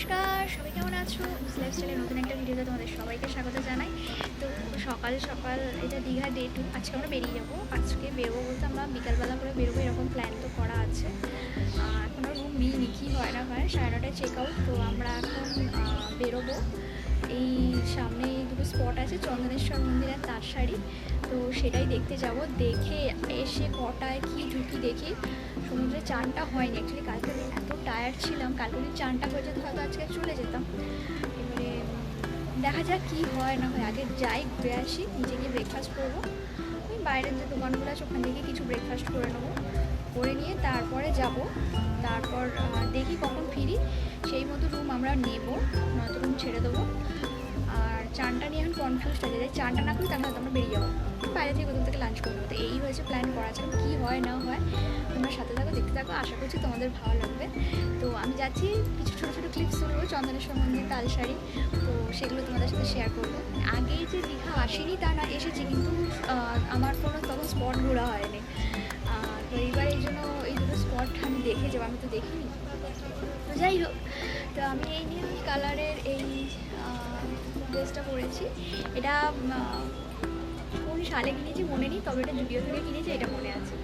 নমস্কার, সবাই কেমন আছো? লাইফস্টাইলের নতুন একটা ভিডিওতে তোমাদের সবাইকে স্বাগত জানাই। তো সকাল সকাল এটা দীঘা ডে 2। আজকে আমরা বেরিয়ে যাবো। আজকে বেরোবো বলতে আমরা বিকালবেলা করে বেরোবো, এরকম প্ল্যান তো করা আছে। এখনও রুম নিইনি, কী হয় না হয়, 9:30টায় চেক আউট। তো আমরা এখন বেরোবো। এই সামনে দুটো স্পট আছে, চন্দনেশ্বর মন্দির আর তারসারি। তো সেটাই দেখতে যাব। দেখে এসে কটায় কি ঢুকি দেখি। সমুদ্রে চানটা হয়নি অ্যাকচুয়ালি, কালকে এত টায়ার্ড ছিলাম, কালকে যদি চানটা হয়ে যেত হয়তো আজকে চলে যেতাম। এবারে দেখা যাক কী হয় না হয়। আগে যাই, ঘুরে আসি, নিচে গিয়ে ব্রেকফাস্ট করবো। ওই বাইরের যে দোকানগুলো আছে ওখান থেকে কিছু ব্রেকফাস্ট করে নেবো, করে নিয়ে তারপরে যাব। তারপর দেখি কখন ফিরি, সেই মতো রুম আমরা নেব, নয়তো রুম ছেড়ে দেবো। আর চানটা নিয়ে এখন কনফিউজড হয়ে যায়, চানটা না করি তাহলে হয়তো আমরা বেরিয়ে যাবো, বাইরে থেকে কোথাও থেকে লাঞ্চ করে নেবো। তো এই হয়েছে প্ল্যান করা আছে, কী হয় না হয় তোমরা সাথে থাকো, দেখতে থাকো, আশা করছি তোমাদের ভালো লাগবে। তো আমি যাচ্ছি, কিছু ছোটো ছোটো ক্লিপস তুলবো চন্দনেশ্বর মন্দির, তালসারি। তো সেগুলো তোমাদের সাথে শেয়ার করবো। আগে যে দীঘা আসিনি তা না, এসেছি, কিন্তু আমার কোনো তখন স্পট ঘোরা হয়নি। তো এইবার এই জন্য এই দুটো স্পট আমি দেখে যাবো, আমি তো দেখিনি। তো যাই হোক, তো আমি এই নীল কালারের এই ড্রেসটা পরেছি। এটা কোন সালে কিনেছি মনে নেই, তবে এটা জুডিও থেকে কিনেছি, এটা মনে আছে,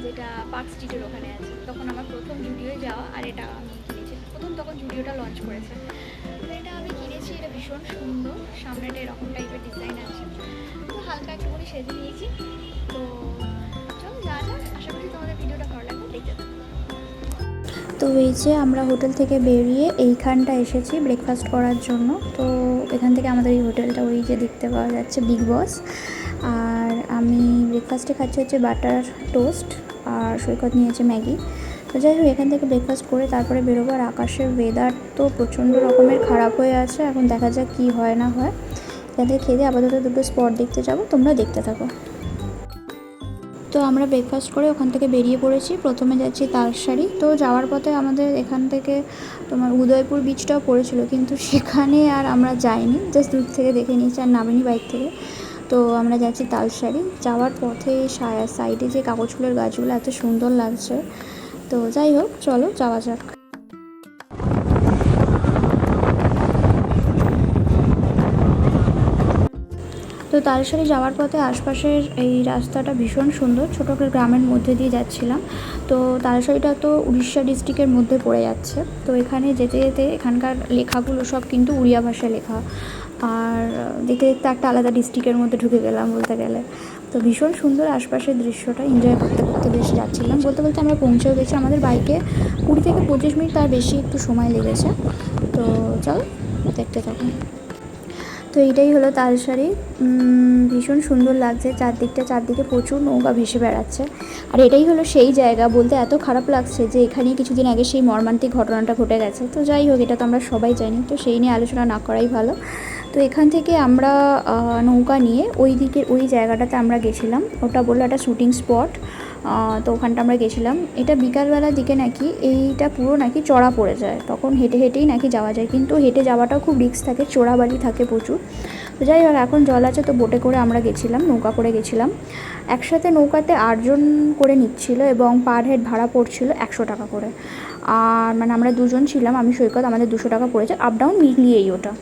যেটা পার্ক স্ট্রিটের ওখানে আছে। তখন আমার প্রথম জুডিওয়ে যাওয়া, আর এটা আমি কিনেছি প্রথম, তখন জুডিওটা লঞ্চ করেছে। তো এটা আমি কিনেছি, এটা ভীষণ সুন্দর, সামনেটা এরকম টাইপের ডিজাইন আছে। তো হালকা একটুখানি সেজে নিয়েছি। তো চলো যা যাক, আশা করছি তোমাদের ভিডিওটা ভালো লাগবে, দেখতে থাকো। তো এই যে আমরা হোটেল থেকে বেরিয়ে এইখানটা এসেছি ব্রেকফাস্ট করার জন্য। তো এখান থেকে আমাদের এই হোটেলটা ওই যে দেখতে পাওয়া যাচ্ছে, বিগ বস। আর আমি ব্রেকফাস্টে খাচ্ছি হচ্ছে বাটার টোস্ট, আর সৈকত নিয়েছে ম্যাগি। তো যাই হোক, এখান থেকে ব্রেকফাস্ট করে তারপরে বেরোবো। আর আকাশের ওয়েদার তো প্রচণ্ড রকমের খারাপ হয়ে আছে, এখন দেখা যাক কী হয় না হয়। এখান থেকে খেয়ে আপাতত দুটো স্পট দেখতে যাবো, তোমরা দেখতে থাকো। তো আমরা ব্রেকফাস্ট করে ওখান থেকে বেরিয়ে পড়েছি। প্রথমে যাচ্ছি তালসারি। তো যাওয়ার পথে আমাদের এখান থেকে তোমার উদয়পুর বিচটাও পড়েছিল, কিন্তু সেখানে আর আমরা যাইনি, জাস্ট দূর থেকে দেখে নিয়েছি, আর নামিনি বাইক থেকে। তো আমরা যাচ্ছি তালসারি। যাওয়ার পথে সাইডে যে কাগজ ফুলের গাছগুলো এত সুন্দর লাগছে। তো যাই হোক, চলো যাওয়া যাক। তো তালসারি যাওয়ার পথে আশপাশের এই রাস্তাটা ভীষণ সুন্দর, ছোটো একটা গ্রামের মধ্যে দিয়ে যাচ্ছিলাম। তো তালসারিটা তো উড়িষ্যা ডিস্ট্রিক্টের মধ্যে পড়ে যাচ্ছে। তো এখানে যেতে যেতে এখানকার লেখাগুলো সব কিন্তু উড়িয়া ভাষায় লেখা। আর দেখতে দেখতে একটা আলাদা ডিস্ট্রিক্টের মধ্যে ঢুকে গেলাম বলতে গেলে। তো ভীষণ সুন্দর আশপাশের দৃশ্যটা এনজয় করতে করতে বেশ যাচ্ছিলাম। বলতে বলতে আমরা পৌঁছেও গেছি, আমাদের বাইকে 20 থেকে 25 মিনিট তার বেশি একটু সময় লেগেছে। তো চল দেখতে থাকুন। তো এইটাই হলো তালসারি। ভীষণ সুন্দর লাগছে চারদিকে প্রচুর নৌকা ভেসে বেড়াচ্ছে। আর এটাই হলো সেই জায়গা, বলতে এত খারাপ লাগছে যে এখানেই কিছুদিন আগে সেই মর্মান্তিক ঘটনাটা ঘটে গেছে। তো যাই হোক, এটা তো আমরা সবাই জানি, তো সেই নিয়ে আলোচনা না করাই ভালো। তো এখান থেকে আমরা নৌকা নিয়ে ওই দিকের ওই জায়গাটাতে আমরা গেছিলাম, ওটা বললো একটা শ্যুটিং স্পট। তো ওখানটা আমরা গেছিলাম। এটা বিকালবেলার দিকে নাকি এইটা পুরো নাকি চড়া পড়ে যায়, তখন হেঁটে হেঁটেই নাকি যাওয়া যায়, কিন্তু হেঁটে যাওয়াটাও খুব রিস্ক থাকে, চোরাবালি থাকে প্রচুর। তো যাই হোক, এখন জল আছে, তো বোটে করে আমরা গেছিলাম, নৌকা করে গেছিলাম। একসাথে নৌকাতে 8 জন করে নিচ্ছিল, এবং পার হেড ভাড়া পড়ছিল 100 টাকা করে। আর মানে আমরা 2 জন ছিলাম, আমি সৈকত, আমাদের 200 টাকা পড়েছে, আপ ডাউন মিলিয়েই ওটা।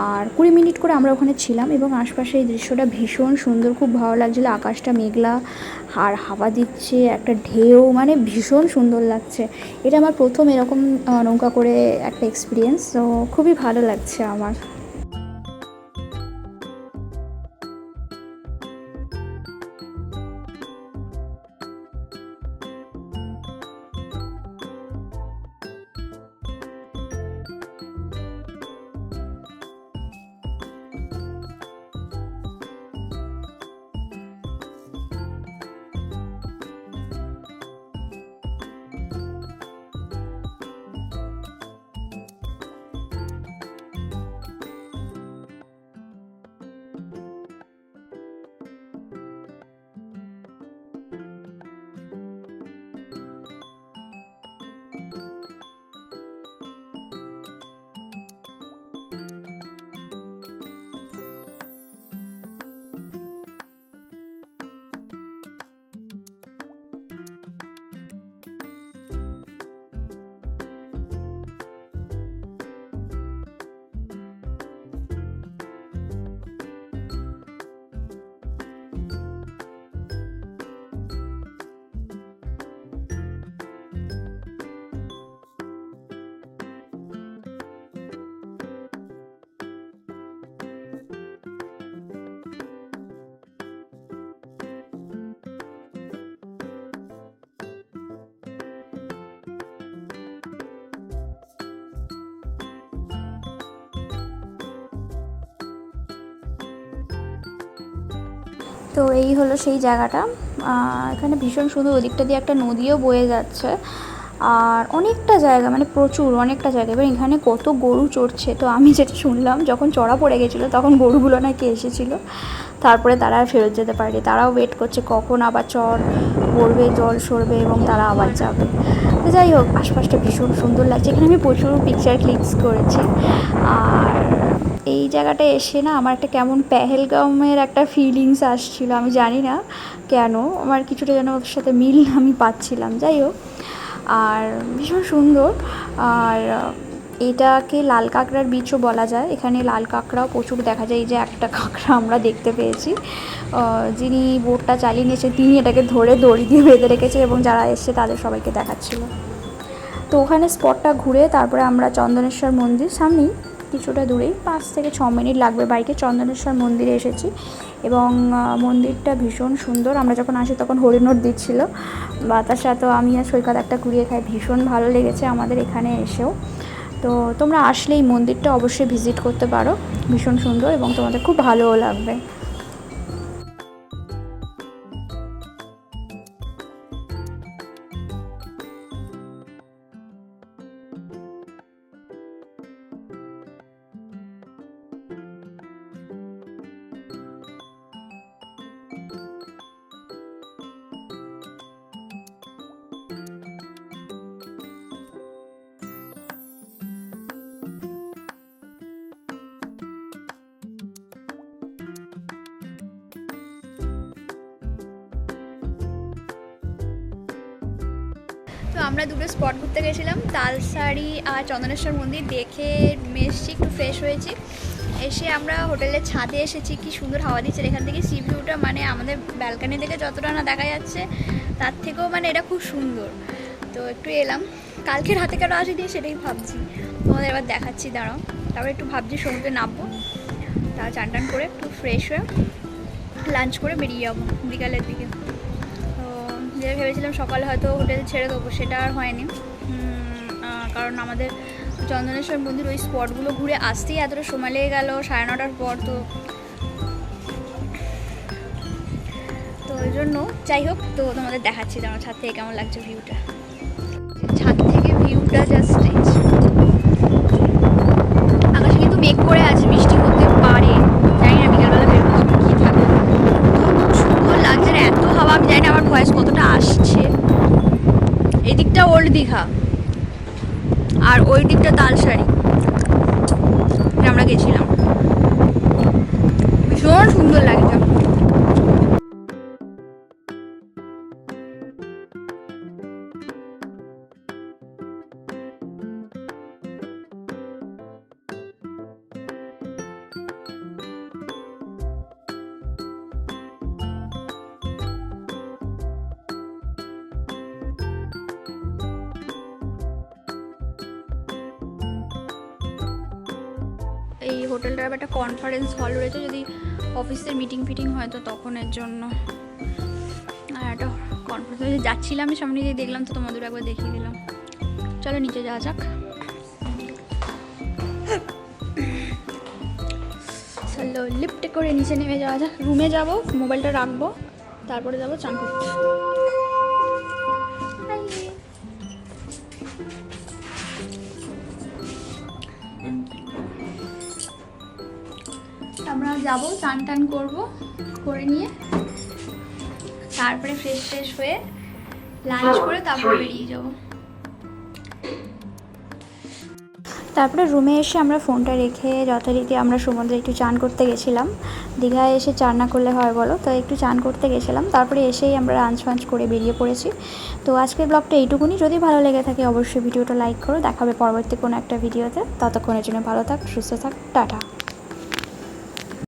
আর 20 মিনিট করে আমরা ওখানে ছিলাম, এবং আশপাশে এই দৃশ্যটা ভীষণ সুন্দর, খুব ভালো লাগছিলো। আকাশটা মেঘলা, আর হাওয়া দিচ্ছে, একটা ঢেউ, মানে ভীষণ সুন্দর লাগছে। এটা আমার প্রথম এরকম নৌকা করে একটা এক্সপিরিয়েন্স, তো খুবই ভালো লাগছে আমার। তো এই হলো সেই জায়গাটা। এখানে ভীষণ সুন্দর, ওদিকটা দিয়ে একটা নদীও বয়ে যাচ্ছে, আর অনেকটা জায়গা, মানে প্রচুর অনেকটা জায়গা। এবার এখানে কত গরু চড়ছে, তো আমি যেটা শুনলাম যখন চড়া পড়ে গেছিলো তখন গরুগুলো নাকি এসেছিলো, তারপরে তারা আর ফেরত যেতে পারেনি। তারাও ওয়েট করছে কখন আবার চড় পড়বে, জল সরবে এবং তারা আবার যাবে। তো যাই হোক, আশপাশটা ভীষণ সুন্দর লাগছে। এখানে আমি প্রচুর পিকচার ক্লিকস করেছি। আর এই জায়গাটায় এসে না আমার একটা কেমন পেহেলগামের একটা ফিলিংস আসছিলো, আমি জানি না কেন, আমার কিছুটা যেন ওর সাথে মিল আমি পাচ্ছিলাম। যাই হোক, আর ভীষণ সুন্দর। আর এটাকে লাল কাঁকড়ার বীচও বলা যায়। এখানে লাল কাঁকড়াও প্রচুর দেখা যায়। এই যে একটা কাঁকড়া আমরা দেখতে পেয়েছি, যিনি বোটটা চালিয়ে নিয়েছে তিনি এটাকে ধরে দড়ি দিয়ে বেঁধে রেখেছে এবং যারা এসছে তাদের সবাইকে দেখাচ্ছিল। তো ওখানে স্পটটা ঘুরে তারপরে আমরা চন্দনেশ্বর মন্দির, সামনেই কিছুটা দূরেই 5 থেকে 6 মিনিট লাগবে বাইকে, চন্দনেশ্বর মন্দিরে এসেছি। এবং মন্দিরটা ভীষণ সুন্দর। আমরা যখন আসি তখন হরিণোট দিচ্ছিলো বাতাসা, তো আমি আর সৈকত একটা কুড়িয়ে খাই, ভীষণ ভালো লেগেছে আমাদের এখানে এসেও। তো তোমরা আসলে এই মন্দিরটা অবশ্যই ভিজিট করতে পারো, ভীষণ সুন্দর এবং তোমাদের খুব ভালোও লাগবে। তো আমরা দুটো স্পট ঘুরতে গেছিলাম, তালসারি আর চন্দনেশ্বর মন্দির। দেখে রুমে এসেছি, একটু ফ্রেশ হয়েছি। এসে আমরা হোটেলের ছাদে এসেছি, কি সুন্দর হাওয়া দিচ্ছে। এখান থেকে সি ভিউটা মানে আমাদের ব্যালকানি থেকে যতটা না দেখা যাচ্ছে তার থেকেও মানে এটা খুব সুন্দর। তো একটু এলাম, কালকে রাতে কেন আসিনি সেটাই ভাবছি, তোমাদের এবার দেখাচ্ছি, দাঁড়াও। তারপরে একটু ভাবছি সমুদ্রে নামবো, তারপর চান টান করে একটু ফ্রেশ হয়ে লাঞ্চ করে বেরিয়ে যাবো বিকালের দিকে। তো যে ভেবেছিলাম সকালে হয়তো হোটেল ছেড়ে দেবো, সেটা আর হয়নি। কারণ আমাদের চন্দনেশ্বর মন্দির ওই স্পটগুলো ঘুরে আসতেই এতটা সময় লেগে গেল, 9:30টার পর। তো ওই জন্য যাই হোক, তো তোমাদের দেখাচ্ছি আমার ছাদ থেকে কেমন লাগছে ভিউটা। ছাদ থেকে ভিউটা জাস্ট আকাশে কিন্তু মেঘ করে আছে, বৃষ্টি হতে পারে, জানি না বিকালবেলা বেরোবো কি থাকবে। তো সুন্দর লাগছে, না এত হাওয়া, আমি জানি না আমার ভয়েস কতটা আসছে। এই দিকটা ওল্ড দীঘা আর ওই দিকটা তালসারি, আমরা গেছিলাম, ভীষণ সুন্দর লাগছে। এই হোটেলটার একটা কনফারেন্স হল রয়েছে, যদি অফিসের মিটিং ফিটিং হয় তো তখনের জন্য। আর একটা কনফারেন্স যাচ্ছিলাম, আমি সামনে দিয়ে দেখলাম, তো তোমাদের একবার দেখিয়ে দিলাম। চলো নিচে যাওয়া যাক। চলো লিফটে করে নিচে নেমে যাওয়া যাক। রুমে যাব, মোবাইলটা রাখবো, তারপরে যাবো চান করতে। আমরা যাবো, চান টান করবো, করে নিয়ে তারপরে ফ্রেশ হয়ে লাঞ্চ করে তারপরে বেরিয়ে যাবো। তারপরে রুমে এসে আমরা ফোনটা রেখে যথারীতি আমরা সমুদ্রে একটু চান করতে গেছিলাম। দীঘায় এসে চান না করলে হয় বলো, তো একটু চান করতে গেছিলাম। তারপরে এসেই আমরা লাঞ্চ ফাঞ্চ করে বেরিয়ে পড়েছি। তো আজকের ব্লগটা এইটুকুনি। যদি ভালো লেগে থাকে অবশ্যই ভিডিওটা লাইক করো। দেখা হবে পরবর্তী কোনো একটা ভিডিওতে। ততক্ষণের জন্য ভালো থাক, সুস্থ থাক, টাটা।